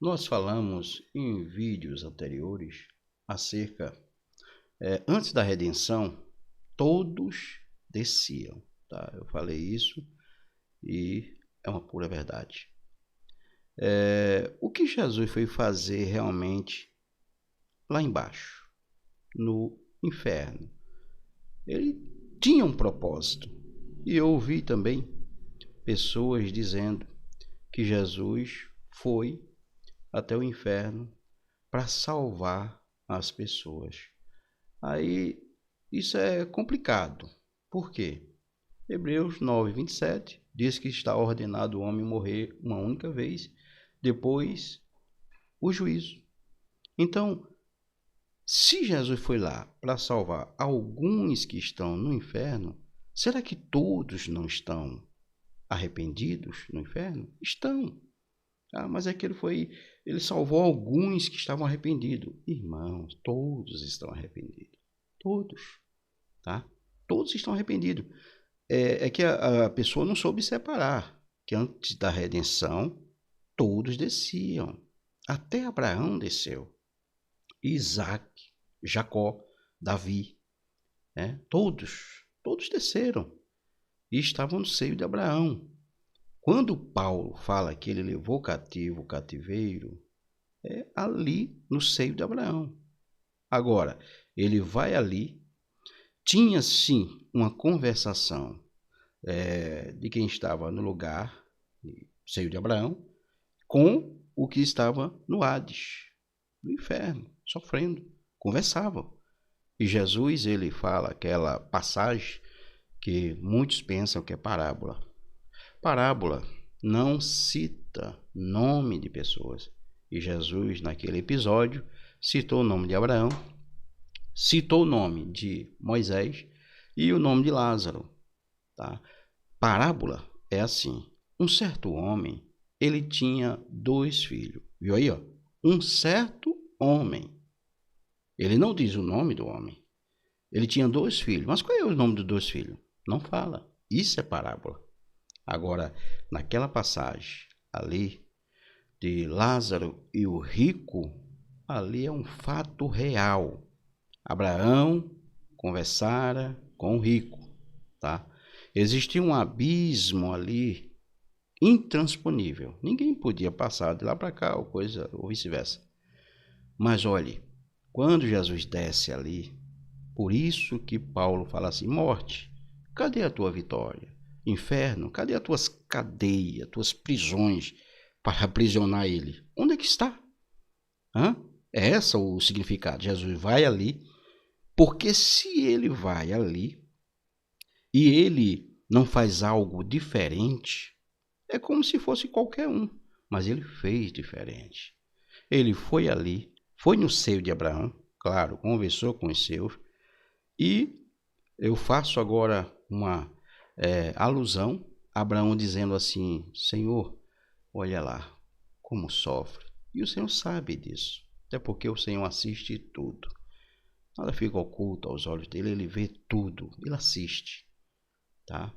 Nós falamos em vídeos anteriores acerca, antes da redenção, todos desciam, tá? Eu falei isso e é uma pura verdade. O que Jesus foi fazer realmente lá embaixo, no inferno? Ele tinha um propósito. E eu ouvi também pessoas dizendo que Jesus foi até o inferno para salvar as pessoas. Aí isso é complicado. Por quê? Hebreus 9:27 diz que está ordenado o homem morrer uma única vez, depois o juízo. Então, se Jesus foi lá para salvar alguns que estão no inferno, será que todos não estão arrependidos no inferno? Estão. Mas é que ele salvou alguns que estavam arrependidos. Irmãos, todos estão arrependidos. Todos, tá? Todos estão arrependidos. É que a pessoa não soube separar, que antes da redenção, todos desciam. Até Abraão desceu. Isaac, Jacó, Davi, todos desceram e estavam no seio de Abraão. Quando Paulo fala que ele levou cativo o cativeiro, é ali no seio de Abraão. Agora, ele vai ali, tinha sim uma conversação de quem estava no lugar, no seio de Abraão, com o que estava no Hades, no inferno, sofrendo, conversavam. E Jesus, ele fala aquela passagem que muitos pensam que é parábola. Parábola não cita nome de pessoas. E Jesus, naquele episódio, citou o nome de Abraão, citou o nome de Moisés e o nome de Lázaro. Tá? Parábola é assim. Um certo homem, ele tinha 2 filhos. Viu aí, ó? Um certo homem. Ele não diz o nome do homem. Ele tinha 2 filhos. Mas qual é o nome dos 2 filhos? Não fala. Isso é parábola. Agora, naquela passagem ali de Lázaro e o rico, ali é um fato real. Abraão conversara com o rico, tá? Existia um abismo ali intransponível. Ninguém podia passar de lá para cá ou vice-versa. Mas olhe, quando Jesus desce ali, por isso que Paulo fala assim: morte, cadê a tua vitória? Inferno, cadê as tuas cadeias, tuas prisões para aprisionar ele? Onde é que está? É esse o significado. Jesus vai ali, porque se ele vai ali e ele não faz algo diferente, é como se fosse qualquer um, mas ele fez diferente. Ele foi ali, foi no seio de Abraão, claro, conversou com os seus, e eu faço agora uma alusão a Abraão dizendo assim: Senhor, olha lá como sofre. E o Senhor sabe disso, até porque o Senhor assiste tudo. Nada fica oculto aos olhos dele, ele vê tudo, ele assiste, tá?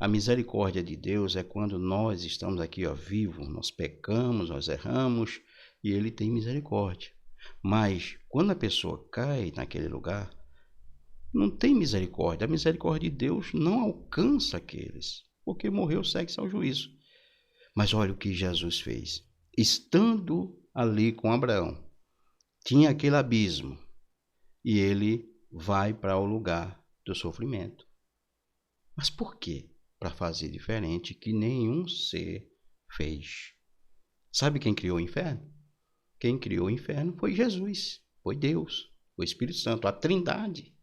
A misericórdia de Deus é quando nós estamos aqui, vivos, nós pecamos, nós erramos, e ele tem misericórdia. Mas quando a pessoa cai naquele lugar, não tem misericórdia. A misericórdia de Deus não alcança aqueles, porque morreu, segue-se ao juízo. Mas olha o que Jesus fez. Estando ali com Abraão, tinha aquele abismo, e ele vai para o lugar do sofrimento. Mas por quê? Para fazer diferente que nenhum ser fez. Sabe quem criou o inferno? Quem criou o inferno foi Jesus, foi Deus, o Espírito Santo, a Trindade.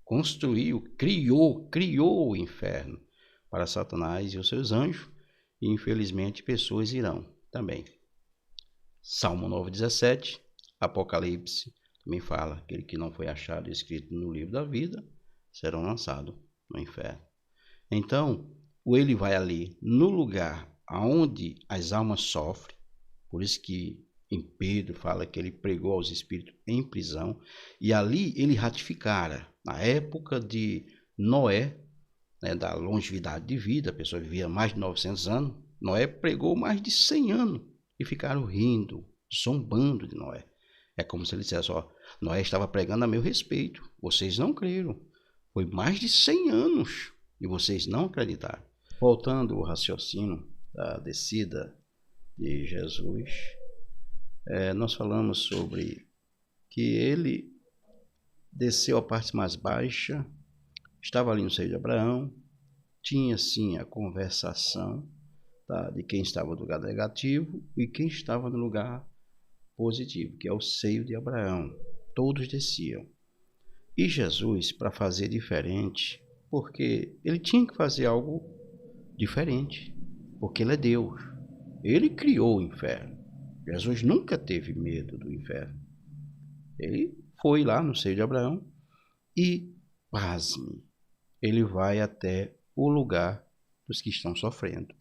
Construiu, criou o inferno para Satanás e os seus anjos, e infelizmente pessoas irão também. Salmo 9:17, Apocalipse também fala: aquele que não foi achado escrito no livro da vida serão lançados no inferno. Então, ele vai ali no lugar onde as almas sofrem, por isso que em Pedro fala que ele pregou aos espíritos em prisão, e ali ele ratificara, na época de Noé, da longevidade de vida, a pessoa vivia mais de 900 anos, Noé pregou mais de 100 anos, e ficaram rindo zombando de Noé. É como se ele dissesse, ó, Noé estava pregando a meu respeito, vocês não creram. Foi mais de 100 anos e vocês não acreditaram. Voltando ao raciocínio da descida de Jesus, nós falamos sobre que ele desceu a parte mais baixa, estava ali no seio de Abraão, tinha sim a conversação, tá, de quem estava no lugar negativo e quem estava no lugar positivo, que é o seio de Abraão. Todos desciam. E Jesus, para fazer diferente, porque ele tinha que fazer algo diferente, porque ele é Deus. Ele criou o inferno. Jesus nunca teve medo do inferno. Ele foi lá no seio de Abraão e, pasme, ele vai até o lugar dos que estão sofrendo.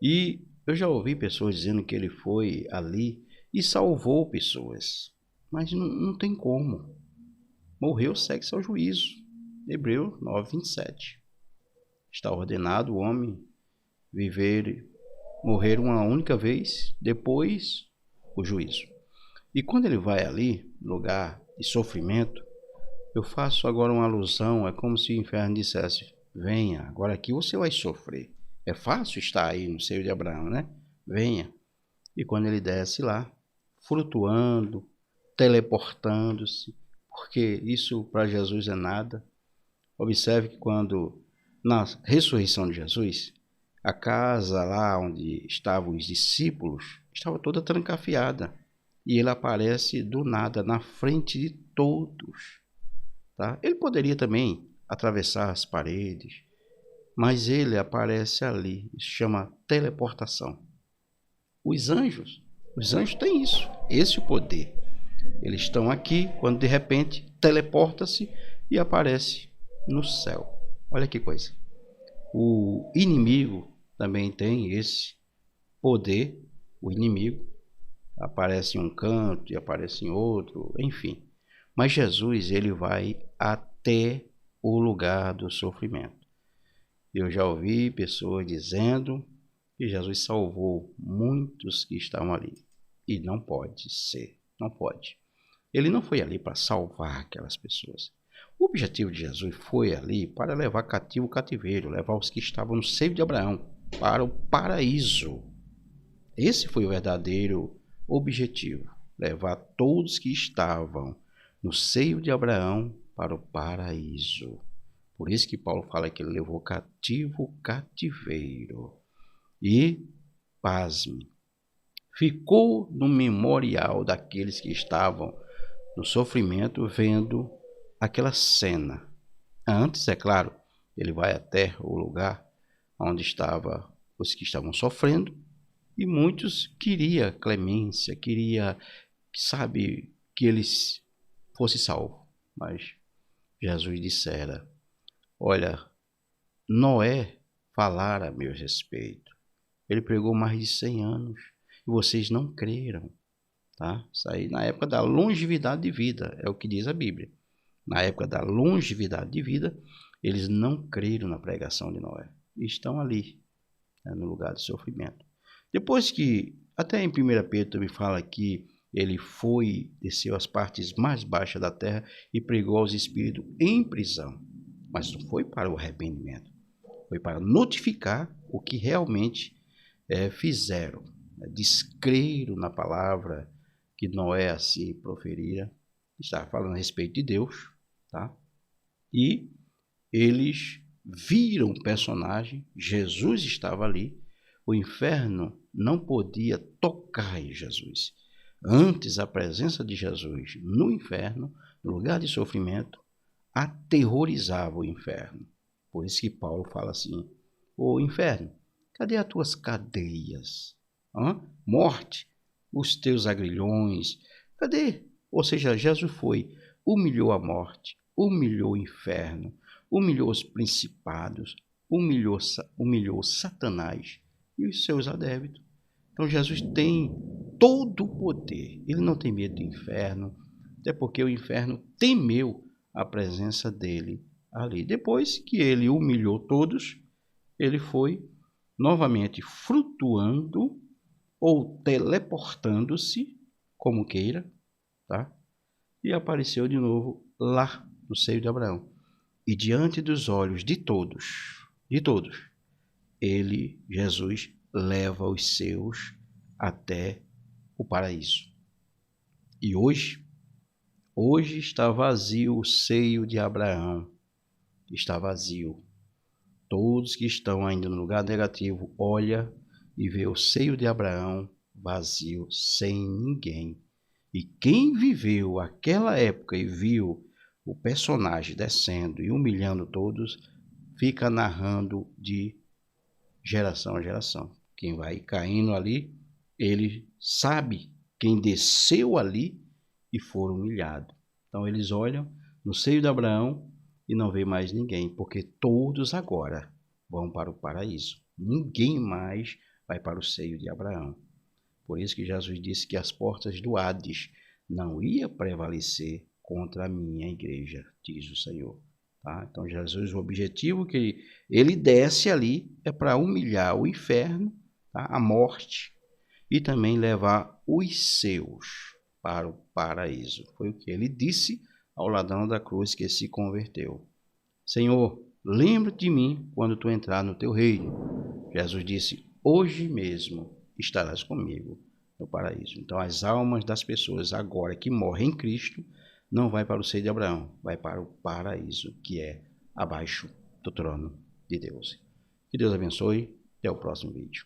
E eu já ouvi pessoas dizendo que ele foi ali e salvou pessoas, mas não tem como. Morreu, segue-se ao juízo. Hebreus 9:27. Está ordenado o homem morrer uma única vez, depois o juízo. E quando ele vai ali, lugar de sofrimento, eu faço agora uma alusão, é como se o inferno dissesse, venha, agora aqui você vai sofrer. É fácil estar aí no seio de Abraão, né? Venha. E quando ele desce lá, flutuando, teleportando-se, porque isso para Jesus é nada. Observe que quando, na ressurreição de Jesus, a casa lá onde estavam os discípulos estava toda trancafiada. E ele aparece do nada na frente de todos. Tá? Ele poderia também atravessar as paredes, mas ele aparece ali. Isso chama teleportação. Os anjos têm isso, esse poder. Eles estão aqui, quando de repente teleporta-se e aparece no céu. Olha que coisa. O inimigo também tem esse poder. O inimigo aparece em um canto e aparece em outro, enfim. Mas Jesus, ele vai até o lugar do sofrimento. Eu já ouvi pessoas dizendo que Jesus salvou muitos que estavam ali. E não pode ser, não pode. Ele não foi ali para salvar aquelas pessoas. O objetivo de Jesus foi ali para levar cativo o cativeiro, levar os que estavam no seio de Abraão para o paraíso. Esse foi o verdadeiro objetivo, levar todos que estavam no seio de Abraão para o paraíso. Por isso que Paulo fala que ele levou cativo o cativeiro. E, pasme, ficou no memorial daqueles que estavam no sofrimento vendo aquela cena. Antes, é claro, ele vai até o lugar onde estavam os que estavam sofrendo e muitos queria clemência, queria, sabe, que eles fossem salvos. Mas Jesus dissera, olha, Noé falara a meu respeito. Ele pregou mais de 100 anos e vocês não creram. Tá? Isso aí na época da longevidade de vida, é o que diz a Bíblia. Na época da longevidade de vida, eles não creram na pregação de Noé. E estão ali, né, no lugar de sofrimento. Depois que, até em 1 Pedro também fala que ele desceu às partes mais baixas da terra e pregou aos espíritos em prisão. Mas não foi para o arrependimento. Foi para notificar o que realmente fizeram. Descreram na palavra que Noé assim proferira. Estava falando a respeito de Deus. Tá? E eles viram o personagem. Jesus estava ali. O inferno não podia tocar em Jesus. Antes, a presença de Jesus no inferno, no lugar de sofrimento, aterrorizava o inferno. Por isso que Paulo fala assim, ô inferno, cadê as tuas cadeias? Morte, os teus agrilhões, cadê? Ou seja, Jesus humilhou a morte, humilhou o inferno, humilhou os principados, humilhou Satanás e os seus adébitos. Então Jesus tem todo o poder, ele não tem medo do inferno, até porque o inferno temeu a presença dele ali. Depois que ele humilhou todos, ele foi novamente flutuando, ou teleportando-se, como queira, tá? E apareceu de novo lá no seio de Abraão. E diante dos olhos de todos, ele, Jesus, leva os seus até o paraíso. E hoje está vazio o seio de Abraão. Está vazio. Todos que estão ainda no lugar negativo, olha e vê o seio de Abraão vazio, sem ninguém. E quem viveu aquela época e viu o personagem descendo e humilhando todos, fica narrando de geração a geração. Quem vai caindo ali, ele sabe quem desceu ali e foram humilhados. Então eles olham no seio de Abraão e não vê mais ninguém, porque todos agora vão para o paraíso. Ninguém mais vai para o seio de Abraão. Por isso que Jesus disse que as portas do Hades não iam prevalecer contra a minha igreja, diz o Senhor. Tá? Então Jesus, o objetivo que ele desce ali é para humilhar o inferno, tá? A morte, e também levar os seus para o paraíso. Foi o que ele disse ao ladrão da cruz que se converteu. Senhor, lembra-te de mim quando tu entrar no teu reino. Jesus disse, hoje mesmo estarás comigo no paraíso. Então as almas das pessoas agora que morrem em Cristo não vai para o seio de Abraão, vai para o paraíso, que é abaixo do trono de Deus. Que Deus abençoe. Até o próximo vídeo.